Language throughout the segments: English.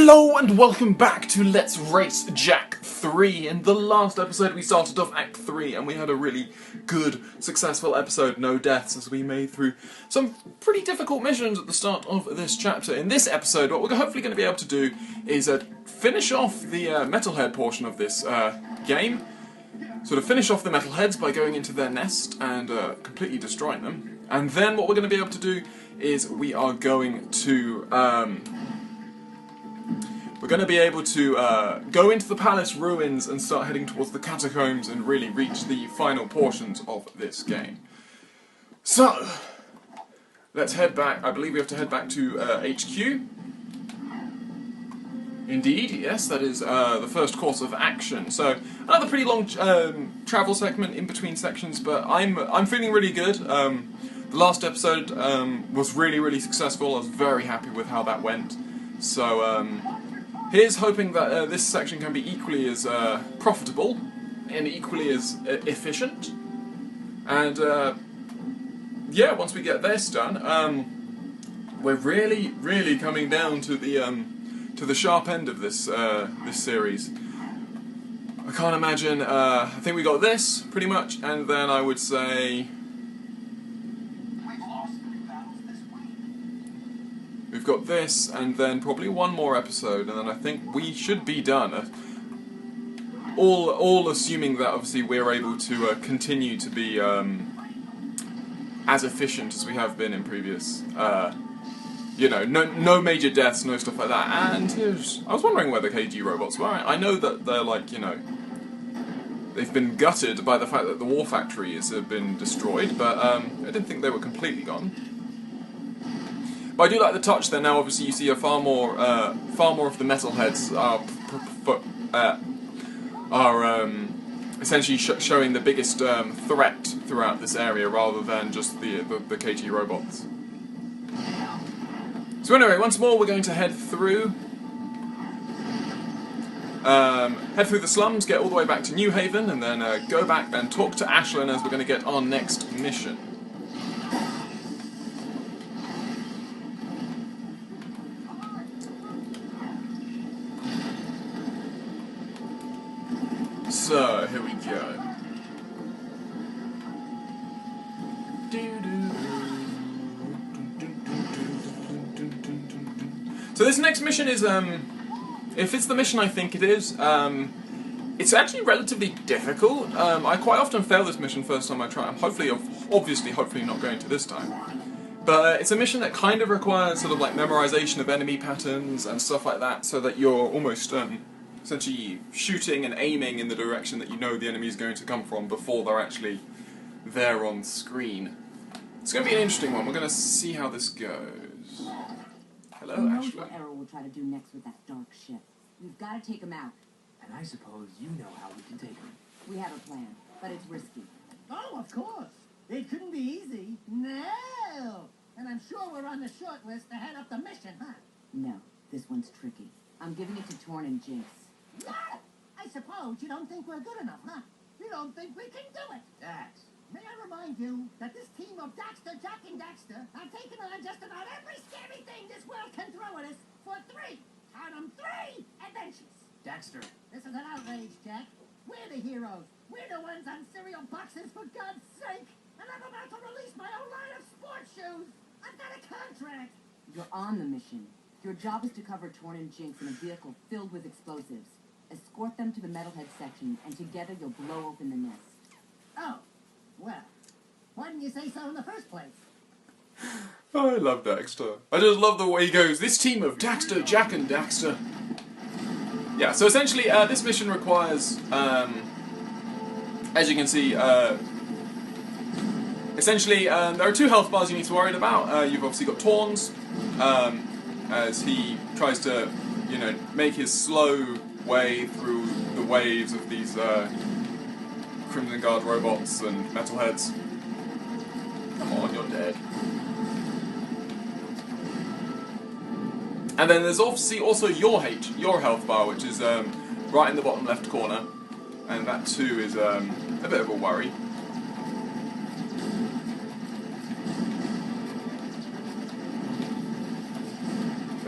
Hello and welcome back to Let's Race Jack 3. In the last episode we started off Act 3 and we had a really good, successful episode, no deaths, as we made through some pretty difficult missions at the start of this chapter. In this episode what we're hopefully going to be able to do is finish off the Metalhead portion of this game. Sort of finish off the Metalheads by going into their nest and completely destroying them. And then what we're going to be able to do is we are going to go into the palace ruins and start heading towards the catacombs and really reach the final portions of this game. So, let's head back. I believe we have to head back to HQ. Indeed, yes, that is the first course of action. So, another pretty long travel segment in between sections, but I'm feeling really good. The last episode was really successful. I was very happy with how that went. So, here's hoping that this section can be equally as profitable and equally as efficient. And yeah, once we get this done, we're really coming down to the sharp end of this this series. I can't imagine. I think we got this pretty much, and then I would say we've got this, and then probably one more episode, and then I think we should be done. All assuming that obviously we're able to continue to be as efficient as we have been in previous. You know, no major deaths, no stuff like that. And I was wondering where the KG robots were. I know that they're like, you know, they've been gutted by the fact that the war factory has been destroyed, but I didn't think they were completely gone. But I do like the touch there. Now, obviously, you see far more of the Metalheads are essentially showing the biggest threat throughout this area, rather than just the KG robots. So anyway, once more, we're going to head through the slums, get all the way back to New Haven, and then go back and talk to Ashlyn as we're going to get our next mission. So, here we go. So this next mission is, if it's the mission I think it is, it's actually relatively difficult. I quite often fail this mission first time I try. I'm hopefully not going to this time. But it's a mission that kind of requires sort of like memorization of enemy patterns and stuff like that, so that you're almost essentially shooting and aiming in the direction that you know the enemy is going to come from before they're actually there on screen. It's going to be an interesting one. We're going to see how this goes. Hello, Who knows Ashley. what Errol will try to do next with that dark ship. We've got to take him out. And I suppose you know how we can take him. We have a plan, but it's risky. Oh, of course. It couldn't be easy. No. And I'm sure we're on the short list to head up the mission, huh? No, this one's tricky. I'm giving it to Torn and Jinx. What? I suppose you don't think we're good enough, huh? You don't think we can do it. Dax. May I remind you that this team of Daxter, Jack, and Daxter have taken on just about every scary thing this world can throw at us for 3, count 'em, 3 adventures. Daxter. This is an outrage, Jack. We're the heroes. We're the ones on cereal boxes, for God's sake. And I'm about to release my own line of sports shoes. I've got a contract. You're on the mission. Your job is to cover Torn and Jinx in a vehicle filled with explosives. Escort them to the Metalhead section, and together you'll blow open the nest. Oh, well, why didn't you say so in the first place? Oh, I love Daxter. I just love the way he goes. This team of Daxter, Jack, and Daxter. Yeah, so essentially, this mission requires, as you can see, essentially, there are 2 health bars you need to worry about. You've obviously got Torn's, as he tries to, you know, make his slow way through the waves of these Crimson Guard robots and Metalheads. Come on, you're dead. And then there's obviously also your health bar, which is right in the bottom left corner, and that too is a bit of a worry.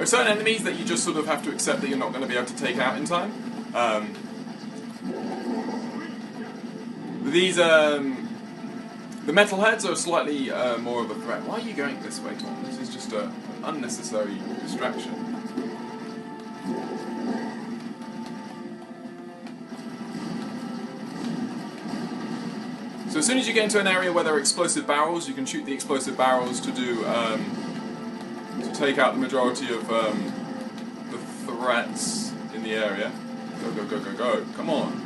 certain enemies that you just sort of have to accept that you're not going to be able to take out in time. The metalheads are slightly more of a threat. Why are you going this way, Tom? This is just an unnecessary distraction. So as soon as you get into an area where there are explosive barrels, you can shoot the explosive barrels to do to take out the majority of the threats in the area. Go, go, go, go, go! Come on.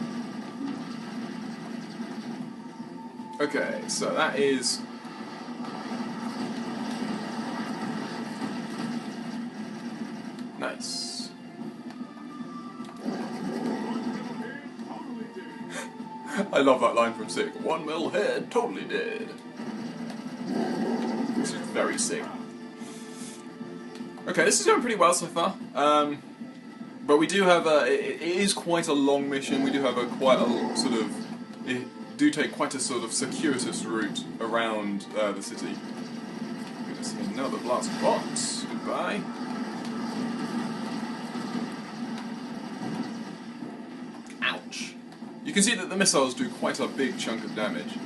Okay, so that is. Nice. I love that line from Sick. 1 mil head, totally dead. This is very sick. Okay, this is going pretty well so far. But we do have it is quite a long mission. We do have quite a sort of. It do take quite a sort of circuitous route around the city. We're just seeing another blast box. Goodbye. Ouch. You can see that the missiles do quite a big chunk of damage.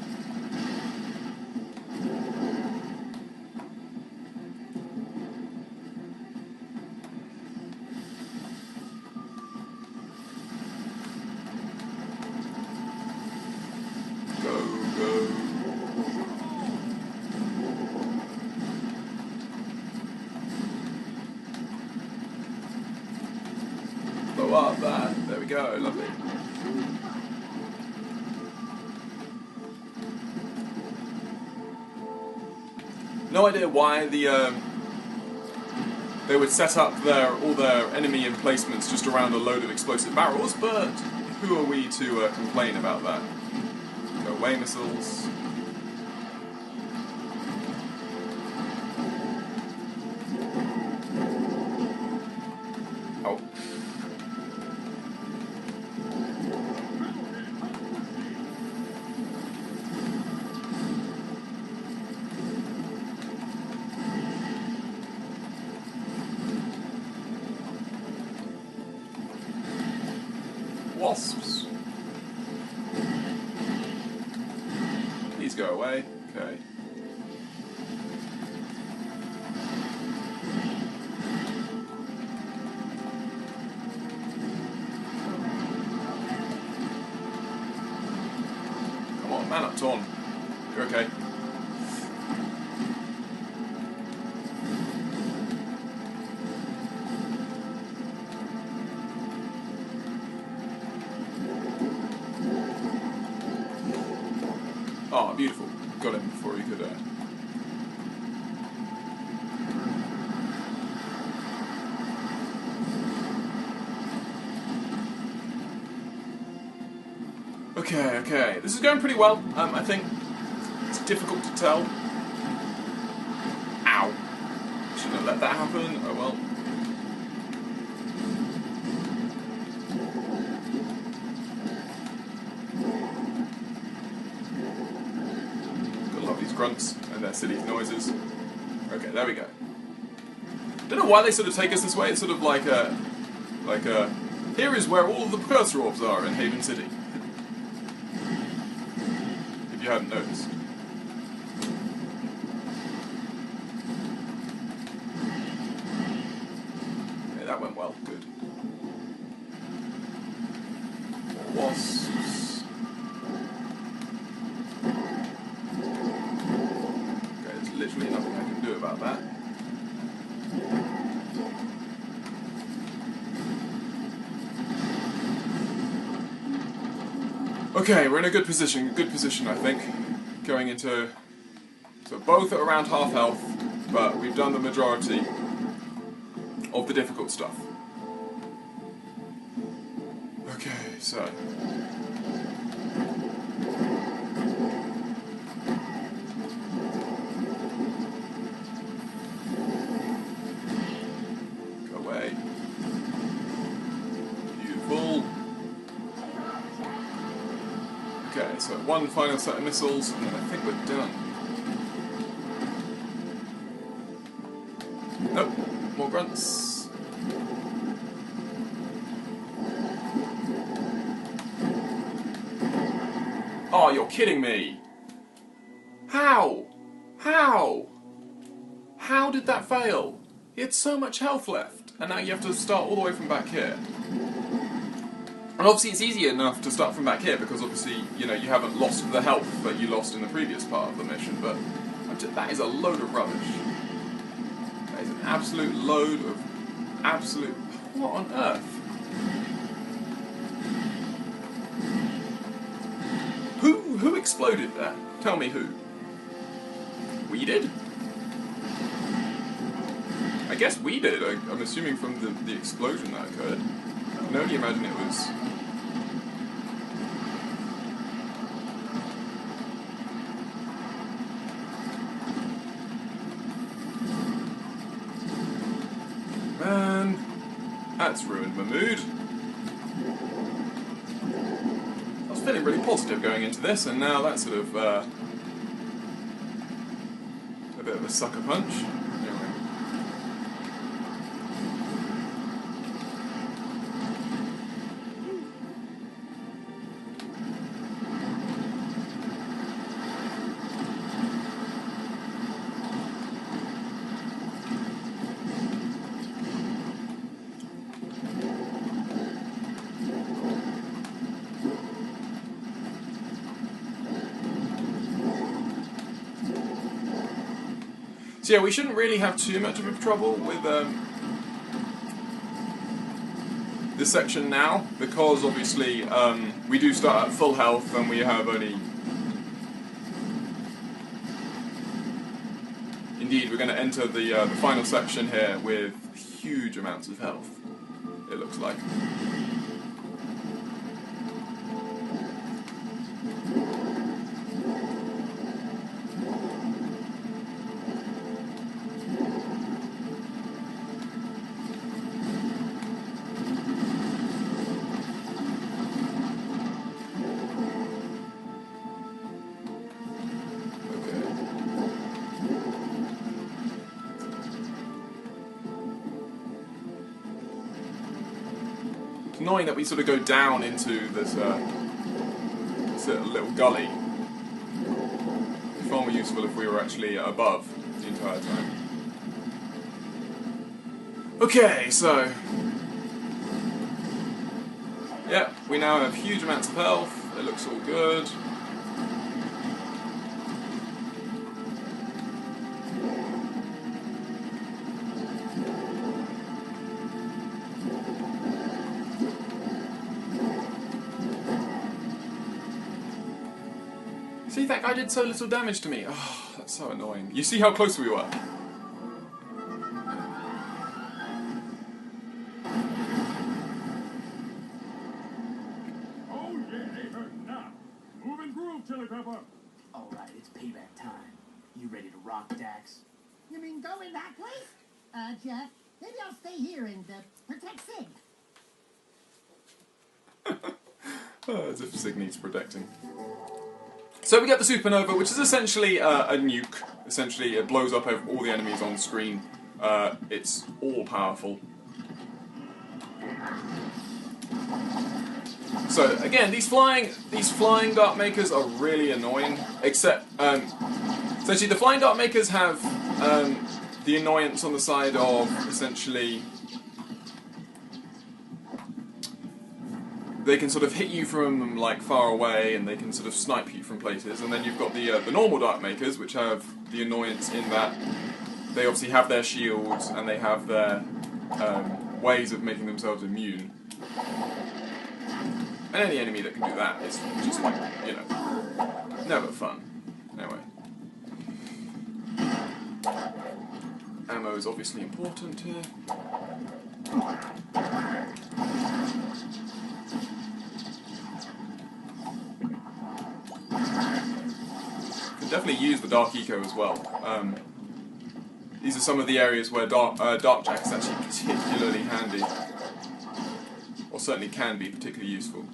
Blow up that. There we go. Lovely. No idea why they would set up all their enemy emplacements just around a load of explosive barrels, but who are we to complain about that? Go away, missiles. Oh. Wasps. Please go away. Okay. Come on, man up, Torn. You're okay. Oh, beautiful. Got him before he could... Okay, okay. This is going pretty well, I think. It's difficult to tell. Ow. Shouldn't have let that happen. Oh well. Grunts and their silly noises. Okay, there we go. Don't know why they sort of take us this way. It's sort of like here is where all of the cursor orbs are in Haven City. If you hadn't noticed. Okay, that went well. Good. More wasps. Literally nothing I can do about that. Okay, we're in a good position I think. Going into... So both are around half health, but we've done the majority of the difficult stuff. Okay, so... Okay, so one final set of missiles, and then I think we're done. Nope, more grunts. Oh, you're kidding me! How? How? How did that fail? He had so much health left, and now you have to start all the way from back here. And obviously it's easy enough to start from back here because obviously, you know, you haven't lost the health that you lost in the previous part of the mission, but that is a load of rubbish. That is an absolute load of absolute... What on earth? Who exploded there? Tell me who. We did? I guess we did. I'm assuming from the explosion that occurred. I can only imagine it was... Man, that's ruined my mood. I was feeling really positive going into this, and now that's sort of a bit of a sucker punch. Anyway. So yeah, we shouldn't really have too much of a trouble with this section now, because obviously we do start at full health and we have only... Indeed, we're going to enter the final section here with huge amounts of health, it looks like. It's annoying that we sort of go down into this, this little gully. It'd be far more useful if we were actually above the entire time. Okay, so... yeah, we now have huge amounts of health. It looks all good. See, that guy did so little damage to me. Oh, that's so annoying. You see how close we were? Oh yeah, they hurt now. Move and groove, Chili Pepper. Alright, it's payback time. You ready to rock, Dax? You mean go in that place? Jeff, maybe I'll stay here and protect Sig. Oh, as if Sig needs protecting. So we get the supernova, which is essentially a nuke. Essentially, it blows up over all the enemies on screen. It's all powerful. So again, these flying dart makers are really annoying. Except, essentially, the flying dart makers have the annoyance on the side of essentially. They can sort of hit you from like far away, and they can sort of snipe you from places. And then you've got the normal dart makers, which have the annoyance in that they obviously have their shields and they have their ways of making themselves immune. And any enemy that can do that is just like, you know, never fun. Anyway, ammo is obviously important here. Can definitely use the Dark Eco as well. These are some of the areas where Dark Jack is actually particularly handy, or certainly can be particularly useful.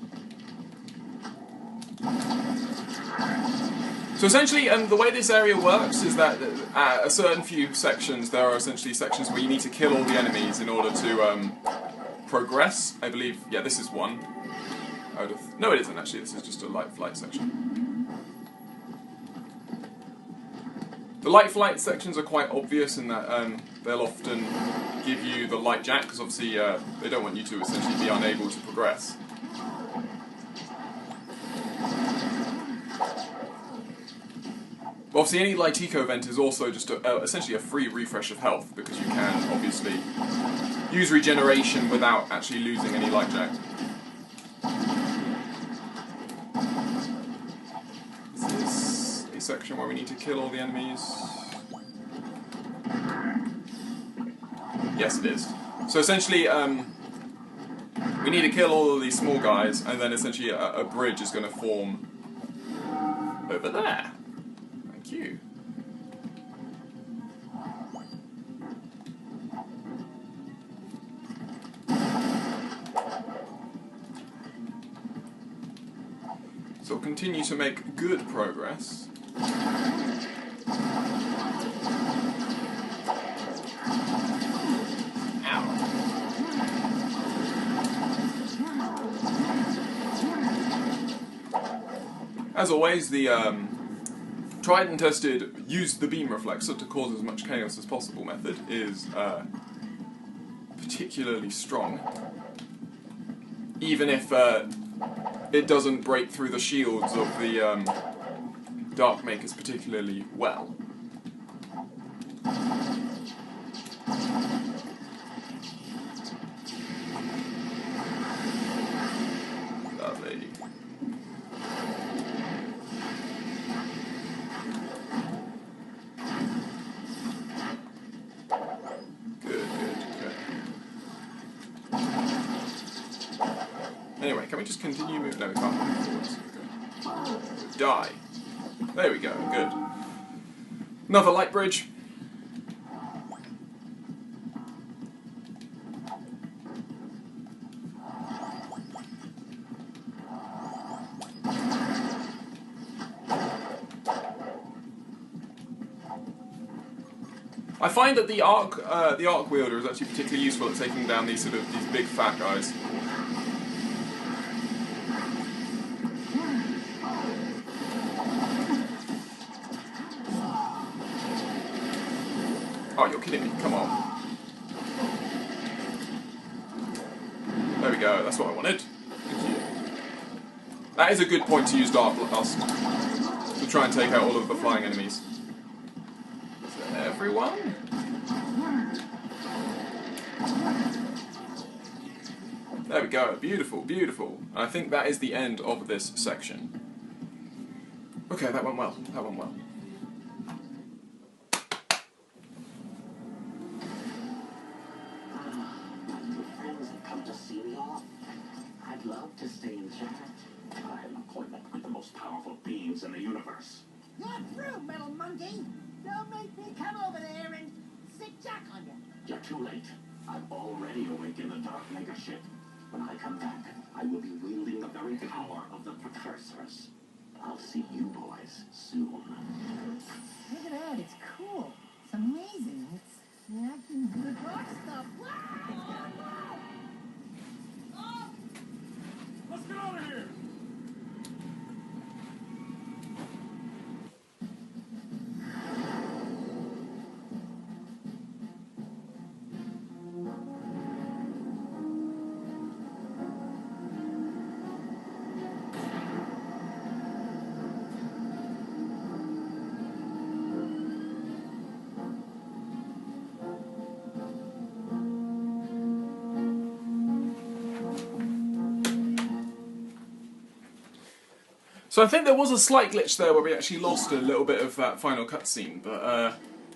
So essentially, the way this area works is that at a certain few sections, there are essentially sections where you need to kill all the enemies in order to progress. I believe, yeah, this is one. No, it isn't actually. This is just a light flight section. The light flight sections are quite obvious in that they'll often give you the light jack, because obviously they don't want you to essentially be unable to progress. Obviously, any light eco event is also just essentially a free refresh of health, because you can obviously use regeneration without actually losing any light jack. Is this a section where we need to kill all the enemies? Yes, it is. So essentially, we need to kill all of these small guys, and then essentially a bridge is going to form over there. Thank you. So we'll continue to make good progress. As always, the tried and tested use the beam reflexor to cause as much chaos as possible method is particularly strong. Even if it doesn't break through the shields of the Dark Makers particularly well. Lovely. Anyway, can we just continue moving? No, we can't move forwards. Okay. Die. There we go, good. Another light bridge. I find that the arc wielder is actually particularly useful at taking down these these big fat guys. Oh, you're kidding me, come on. There we go, that's what I wanted. Thank you. That is a good point to use Dark Blast to try and take out all of the flying enemies. Is that everyone? There we go, beautiful, beautiful. I think that is the end of this section. Okay, that went well, that went well. I'd love to stay in chat. I have an appointment with the most powerful beings in the universe. You're through, metal monkey. Don't make me come over there and sit Jack on you. You're too late. I've already awakened the Dark Mega ship. When I come back, I will be wielding the very power of the Precursors. I'll see you boys soon. Look at that, it's cool. It's amazing. It's acting good rock stuff. Let's get out of here! So I think there was a slight glitch there where we actually lost a little bit of that final cutscene, but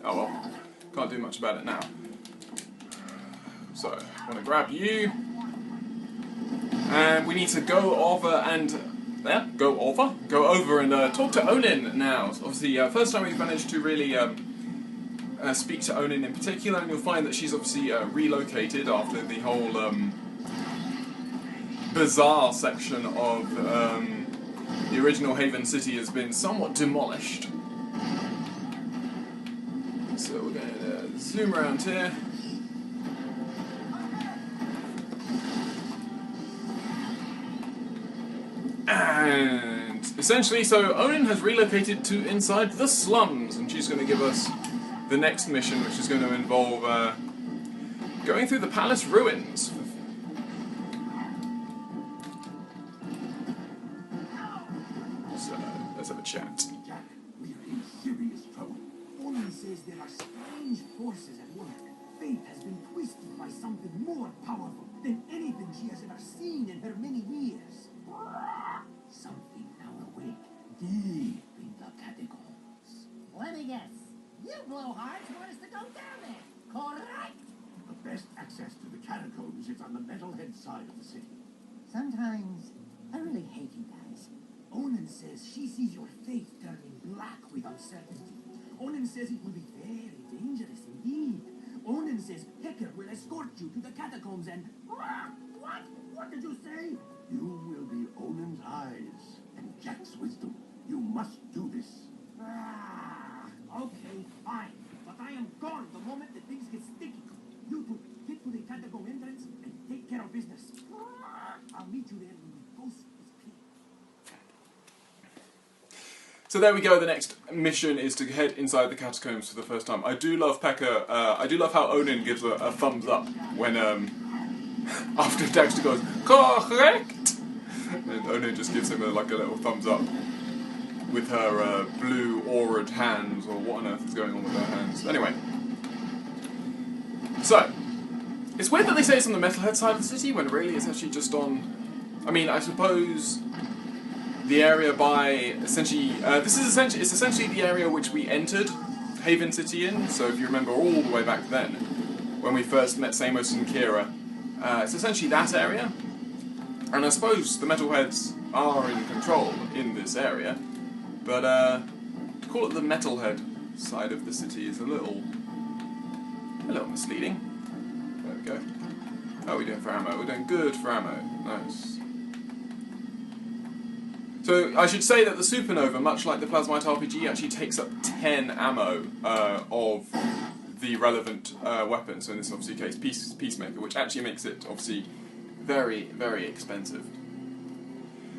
oh well, can't do much about it now. So, I'm going to grab you, and we need to go over and go over and talk to Onin now. So obviously, first time we've managed to really speak to Onin in particular, and you'll find that she's obviously relocated after the whole bizarre section of the original Haven City has been somewhat demolished. So we're going to zoom around here. And essentially, so Onin has relocated to inside the slums, and she's going to give us the next mission, which is going to involve going through the palace ruins. So, let's have a chat. Jack, we are in serious trouble. Onin says there are strange forces at work. Fate has been twisted by something more powerful than anything she has ever seen in her many years. Something now awake deep in the catacombs. Let me guess. You blowhards want us to go down there, correct? The best access to the catacombs is on the metalhead side of the city. Sometimes I really hate you guys. Onin says she sees your fate turning black with uncertainty. Onin says it will be very dangerous indeed. Onin says Hecker will escort you to the catacombs and... What? What did you say? You will be Onin's eyes and Jack's wisdom. You must do this. Okay, fine. But I am gone the moment that things get sticky. You two, get to the catacomb entrance and take care of business. I'll meet you there when the coast is clear. So there we go, the next mission is to head inside the catacombs for the first time. I do love Pekka, I do love how Onin gives a thumbs up when, after Dexter goes, correct! And Onin just gives him a little thumbs up with her blue auraed hands, or what on earth is going on with her hands. Anyway. So, it's weird that they say it's on the metalhead side of the city, when really it's actually just on... I mean, I suppose... the area by essentially it's essentially the area which we entered Haven City in. So if you remember all the way back then, when we first met Samos and Kira, it's essentially that area. And I suppose the Metalheads are in control in this area, but to call it the Metalhead side of the city is a little misleading. There we go. How are we doing for ammo? We're doing good for ammo. Nice. So I should say that the Supernova, much like the Plasmite RPG, actually takes up 10 ammo of the relevant weapon. So in this obviously case, Peacemaker, which actually makes it obviously very, very expensive.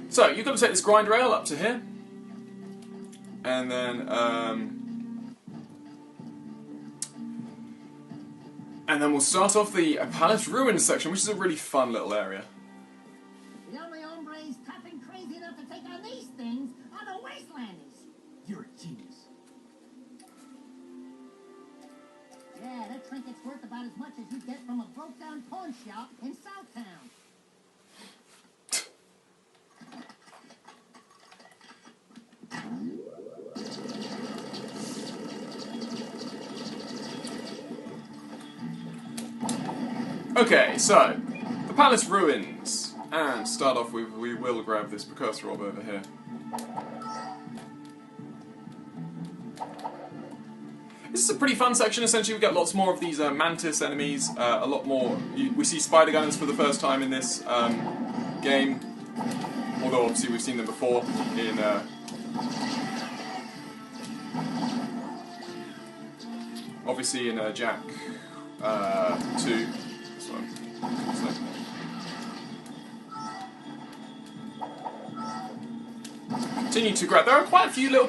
So you've got to take this grind rail up to here, and then we'll start off the Palace Ruins section, which is a really fun little area. The only hombres tough and crazy enough to take on these things are the Wastelanders. You're a genius. Yeah, that trinket's worth about as much as you get from a broke-down pawn shop in Southtown. Okay, so the Palace Ruins, and start off with, we will grab this precursor orb over here. This is a pretty fun section. Essentially, we get lots more of these Mantis enemies. A lot more. We see spider guns for the first time in this game, although obviously we've seen them before in. Obviously in Jack 2. This one. Continue to grab. There are quite a few little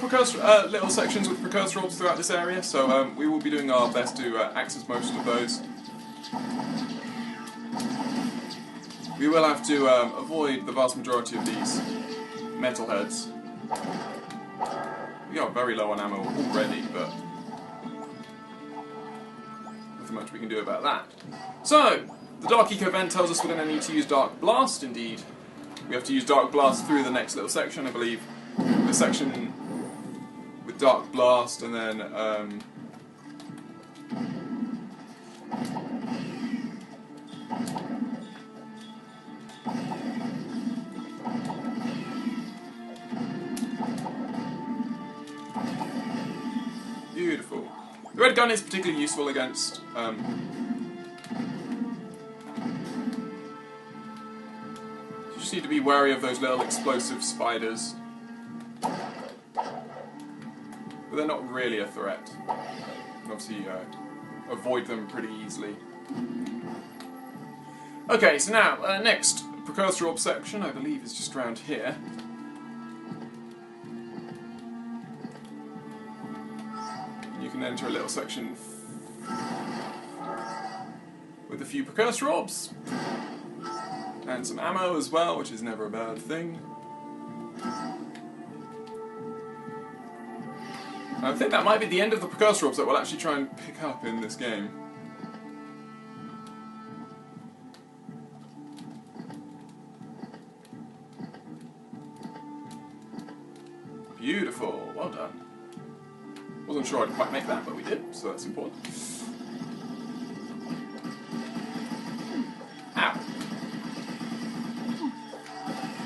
little sections with precursor orbs throughout this area, so we will be doing our best to access most of those. We will have to avoid the vast majority of these metalheads. We are very low on ammo already, but nothing much we can do about that. So, the Dark Eco event tells us we're going to need to use Dark Blast, indeed. We have to use Dark Blast through the next little section, I believe. The section with Dark Blast, and then beautiful. The red gun is particularly useful against you just need to be wary of those little explosive spiders. But they're not really a threat. And obviously avoid them pretty easily. Okay, so now, next precursor orb section, I believe, is just around here. can enter a little section with a few precursor orbs. And some ammo as well, which is never a bad thing. I think that might be the end of the precursor orbs that we'll actually try and pick up in this game. Beautiful, well done. Wasn't sure I'd quite make that, but we did, so that's important. Ow!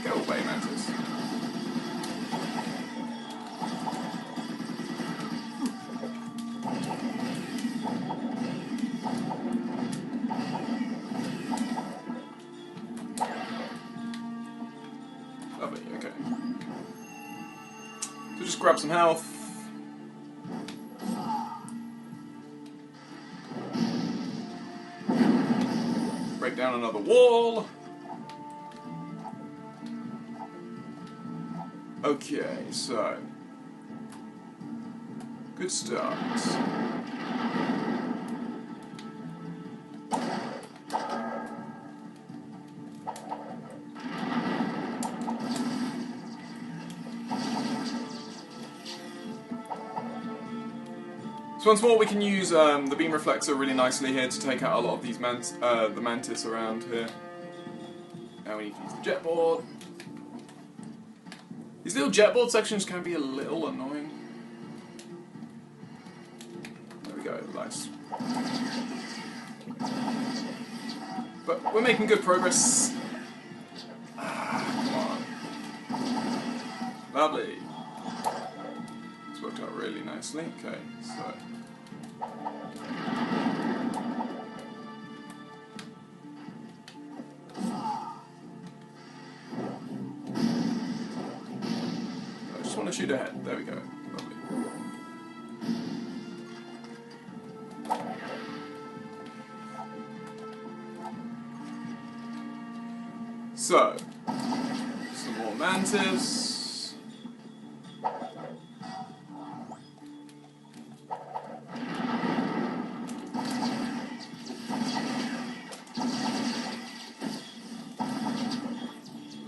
Go away, Mantis. Lovely, okay. So just grab some health. Break down another wall. Okay, so good start. So once more, we can use the beam reflexor really nicely here to take out a lot of these the mantis around here. Now we need to use the jetboard. These little jetboard sections can be a little annoying. There we go, nice. But we're making good progress. Come on. Lovely. It's worked out really nicely. Okay, so. I just want to shoot ahead. There we go. Lovely. So, some more mantis.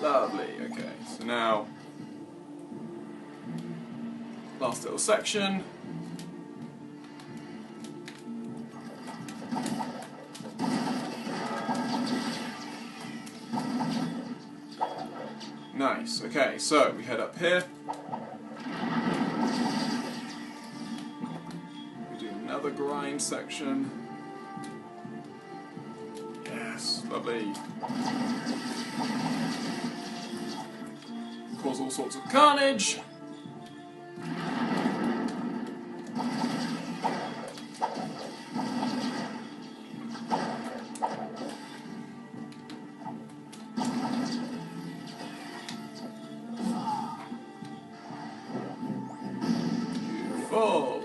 Lovely, okay, so now, last little section. Nice, okay, so we head up here. We do another grind section. Yes, lovely. Cause all sorts of carnage. Beautiful.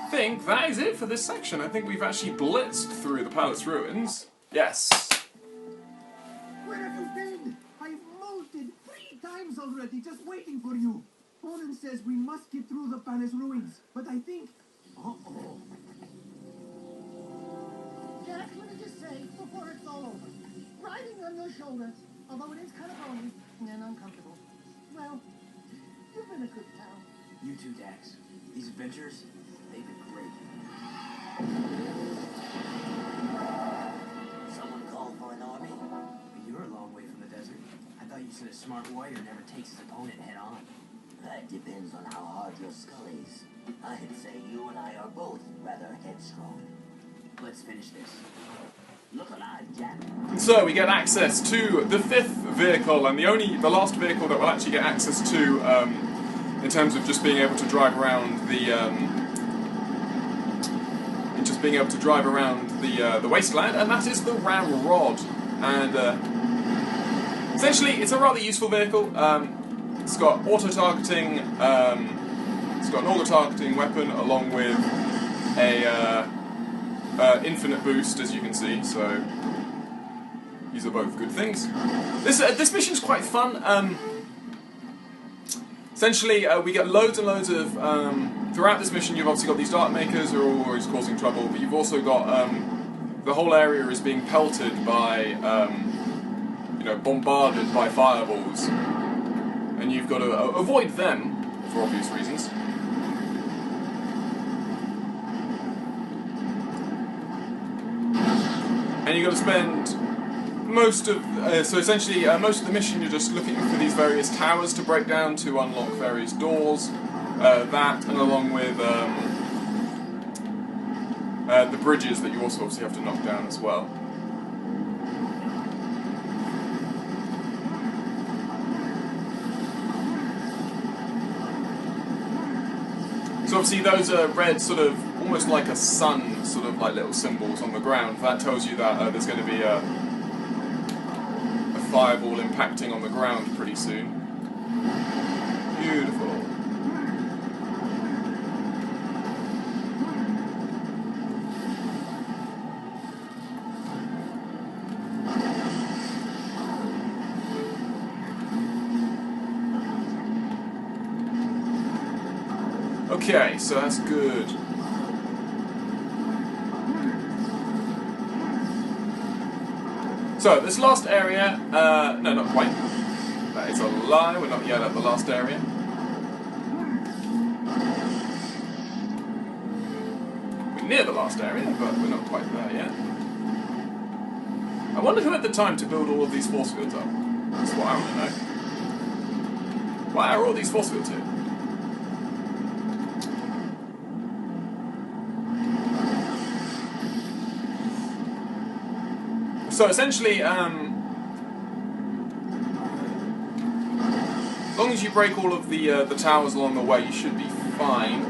I think that is it for this section. I think we've actually blitzed through the palace ruins. Yes. Where have you been? I've molted 3 times already, just waiting for you. Onan says we must get through the palace ruins, but I think... Uh-oh. Jack, let me just say, before it's all over, riding on your shoulder, although it is kind of bony and uncomfortable, well, you've been a good pal. You too, Dax. These adventures, they've been great. Someone call for an army? You're a long way from the desert. I thought you said a smart warrior never takes his opponent head on. That depends on how hard your skull is. I'd say you and I are both rather headstrong. Let's finish this. Look alive, Jack. So we get access to the 5th vehicle, and the last vehicle that we'll actually get access to in terms of just being able to drive around the the wasteland, and that is the Ramrod. And essentially, it's a rather useful vehicle. It's got auto-targeting. It's got an auto-targeting weapon along with a infinite boost, as you can see. So these are both good things. This mission's quite fun. Essentially, we get loads and loads of... throughout this mission, you've obviously got these Dark Makers who are always causing trouble, but you've also got... the whole area is being pelted by... you know, bombarded by fireballs. And you've got to avoid them, for obvious reasons. And you've got to spend most of... so essentially, most of the mission you're just looking for these various towers to break down to unlock various doors. That, and along with the bridges that you also obviously have to knock down as well. So obviously those are red, sort of, almost like a sun, sort of like little symbols on the ground. That tells you that there's going to be a fireball impacting on the ground pretty soon. Beautiful. Okay, so that's good. So, this last area, no, not quite. That is a lie, we're not yet at the last area. We're near the last area, but we're not quite there yet. I wonder who had the time to build all of these force fields up. That's what I want to know. Why are all these force fields here? So essentially, as long as you break all of the towers along the way, you should be fine.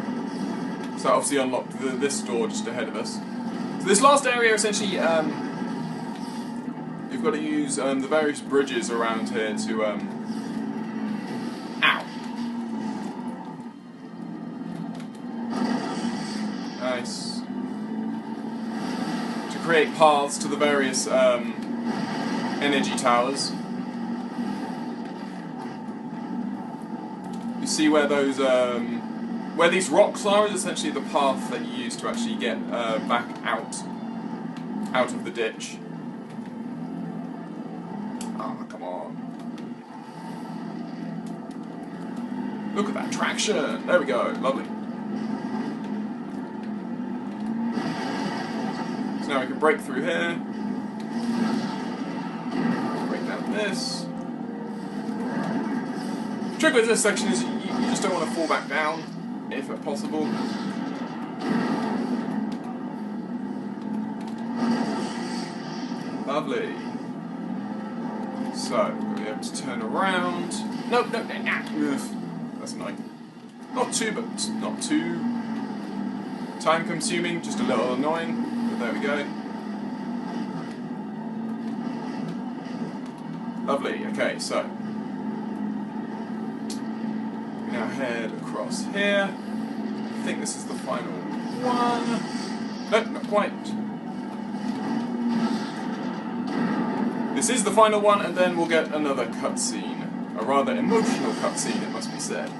So obviously unlock this door just ahead of us. So this last area, essentially, you've got to use the various bridges around here to... Ow! Nice. Create paths to the various energy towers. You see where those where these rocks are is essentially the path that you use to actually get back out of the ditch. Ah, come on! Look at that traction. There we go. Lovely. Now we can break through here. Break down this. The trick with this section is you just don't want to fall back down, if possible. Lovely. So, we'll be able to turn around. Nope, no, that's annoying. Not too, but not too time consuming, just a little annoying. There we go. Lovely, okay, so we now head across here. I think this is the final one. Nope, not quite. This is the final one, and then we'll get another cutscene. A rather emotional cutscene, it must be said.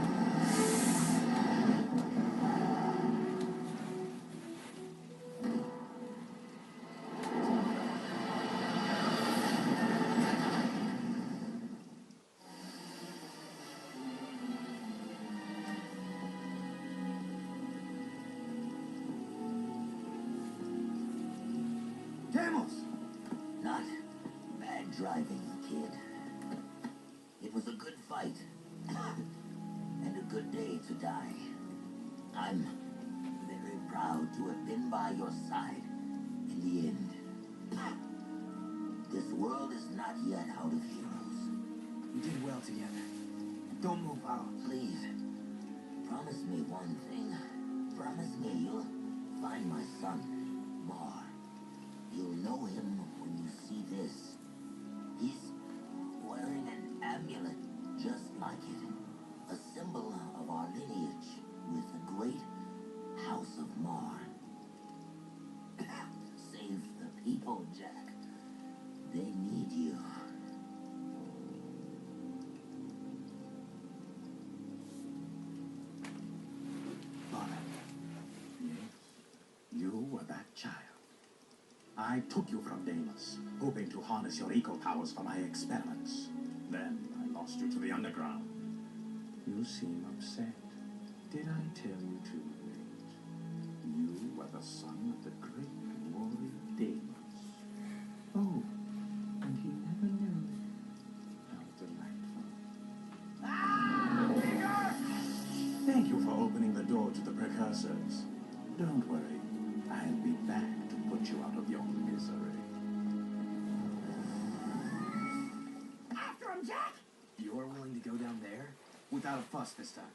Not bad driving, kid. It was a good fight. And a good day to die. I'm very proud to have been by your side in the end. This world is not yet out of heroes. We did well together. Don't move out. Please, promise me one thing. Promise me you'll find my son, Mar. You'll know him when you see this. He's wearing an amulet just like it. A symbol of our lineage with the great House of Mar. Save the people, Jack. They need you. I took you from Deimos, hoping to harness your eco powers for my experiments. Then I lost you to the underground. You seem upset. Did I tell you too late? You were the son of the great warrior Deimos. Oh, and he never knew. How delightful. Thank you for opening the door to the precursors. Don't worry, I'll be back to put you out of your misery. After him, Jack! You're willing to go down there? Without a fuss this time.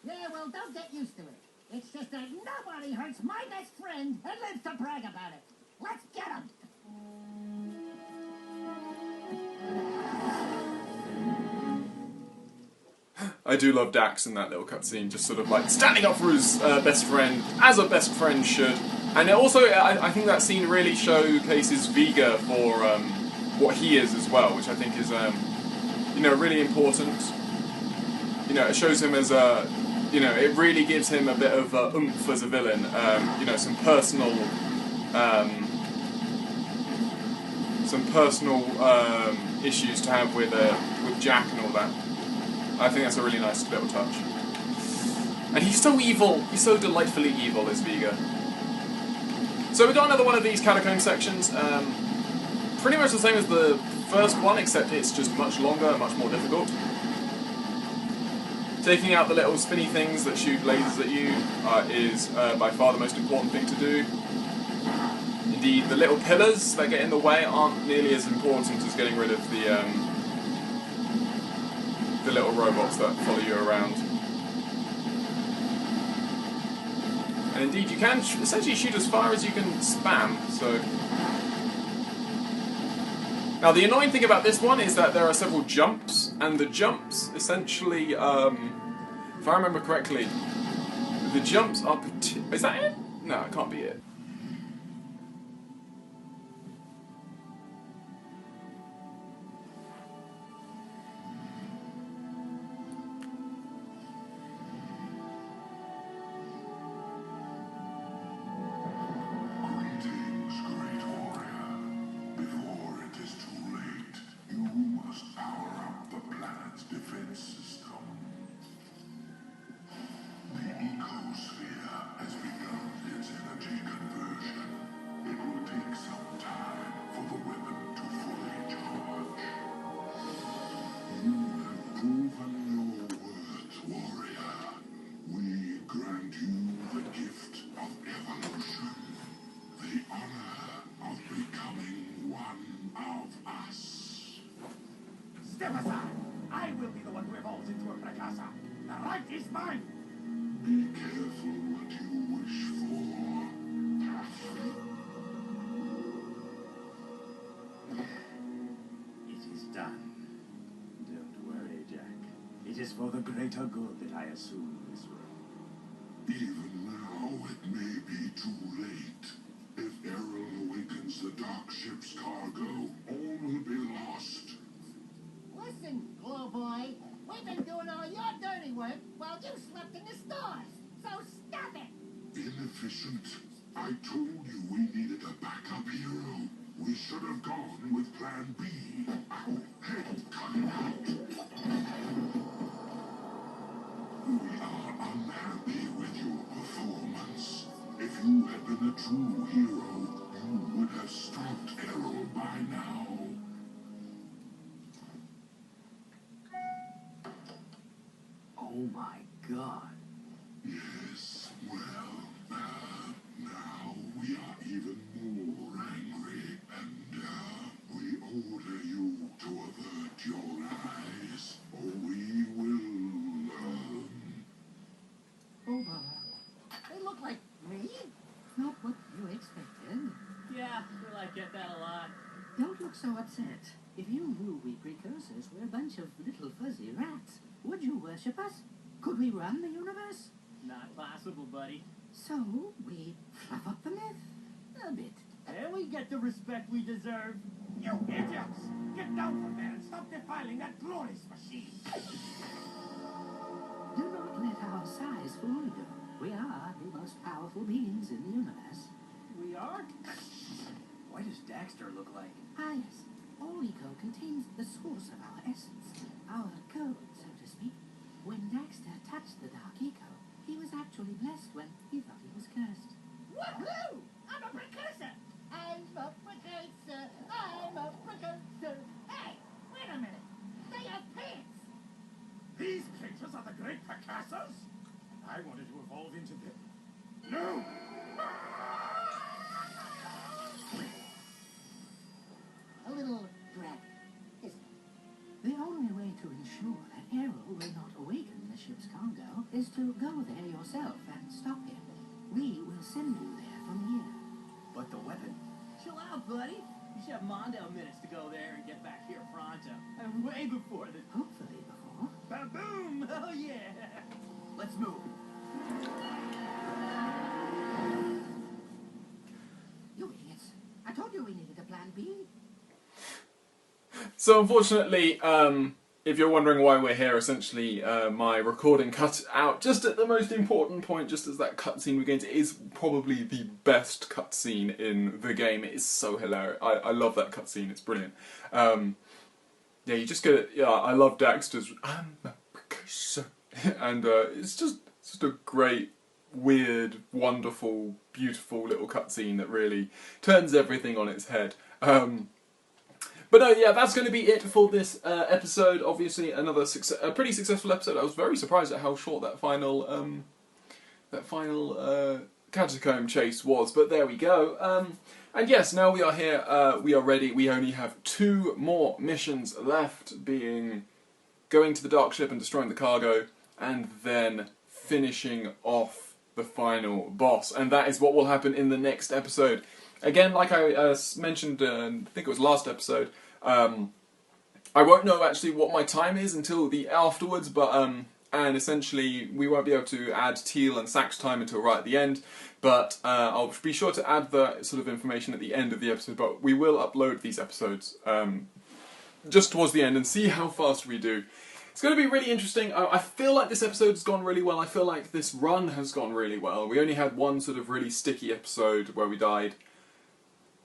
Yeah, well, don't get used to it. It's just that nobody hurts my best friend and lives to brag about it. Let's get him! I do love Dax in that little cutscene, just sort of like standing up for his best friend, as a best friend should. And it also, I think that scene really showcases Vega for what he is as well, which I think is, really important. It shows him as a, it really gives him a bit of oomph as a villain. Some personal issues to have with Jack and all that. I think that's a really nice little touch. And he's so evil. He's so delightfully evil, is Vega. So we got another one of these catacomb sections. Pretty much the same as the first one, except it's just much longer and much more difficult. Taking out the little spinny things that shoot lasers at you is by far the most important thing to do. Indeed, the little pillars that get in the way aren't nearly as important as getting rid of the little robots that follow you around. And indeed, you can essentially shoot as far as you can spam, so... Now, the annoying thing about this one is that there are several jumps, and the jumps essentially, if I remember correctly, the jumps are... Is that it? No, it can't be it. Step aside! I will be the one who evolves into a Precursor. The right is mine! Be careful what you wish for. It is done. Don't worry, Jack. It is for the greater good that I assume this role. Even now, it may be too late. If Errol awakens the Dark Ship's cargo, all will be lost. Listen, Glow Boy, we've been doing all your dirty work while you slept in the stars. So stop it! Inefficient. I told you we needed a backup hero. We should have gone with Plan B. Ow, hey, cut it out. We are unhappy with your performance. If you had been a true hero, you would have stopped Errol by now. Oh my God. Yes, well, now we are even more angry, and we order you to avert your eyes, or we will, They look like me? Not what you expected. Yeah, we like get that a lot. Don't look so upset. If you knew we precursors were a bunch of little fuzzy rats, would you worship us? Could we run the universe? Not possible, buddy. So we fluff up the myth a bit. And we get the respect we deserve. You idiots! Get down from there and stop defiling that glorious machine! Do not let our size fool you. We are the most powerful beings in the universe. We are? What does Daxter look like? Ah, yes. All eco contains the source of our essence, our code, so to speak. When Daxter touched the Dark Eco, he was actually blessed when he thought he was cursed. Woohoo! I'm a precursor! I'm a precursor! I'm a precursor! Hey, wait a minute! They have pants! These creatures are the great precursors? I wanted to evolve into them. No! A little drag, isn't it? The only way to ensure that Errol will not awaken the ship's cargo is to go there yourself and stop him. We will send you there from here. But the weapon. Chill out, buddy. You should have Mondale minutes to go there and get back here pronto. And way before the... Hopefully before. Ba-boom! Oh, yeah! Let's move. You idiots. I told you we needed a plan B. So unfortunately, if you're wondering why we're here, essentially my recording cut out just at the most important point, just as that cutscene begins. It is probably the best cutscene in the game. It is so hilarious. I love that cutscene. It's brilliant. Yeah, you just get it. Yeah, I love Daxter's. I'm a precursor, and it's just a great, weird, wonderful, beautiful little cutscene that really turns everything on its head. But no, yeah, that's going to be it for this episode. Obviously, another a pretty successful episode. I was very surprised at how short that final catacomb chase was. But there we go. And yes, now we are here. We are ready. We only have 2 more missions left, being going to the Dark Ship and destroying the cargo, and then finishing off the final boss. And that is what will happen in the next episode. Again, like I mentioned, I think it was last episode, I won't know actually what my time is until the afterwards, but and essentially we won't be able to add Teal and Sack's time until right at the end, but I'll be sure to add the sort of information at the end of the episode, but we will upload these episodes just towards the end and see how fast we do. It's going to be really interesting. I feel like this episode has gone really well. I feel like this run has gone really well. We only had one sort of really sticky episode where we died.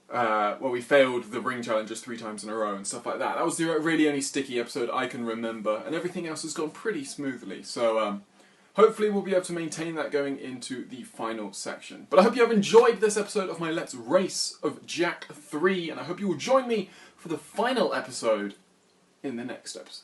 Well, we failed the ring challenges 3 times in a row and stuff like that. That was the really only sticky episode I can remember, and everything else has gone pretty smoothly. So hopefully we'll be able to maintain that going into the final section. But I hope you have enjoyed this episode of my Let's Race of Jak 3, and I hope you will join me for the final episode in the next episode.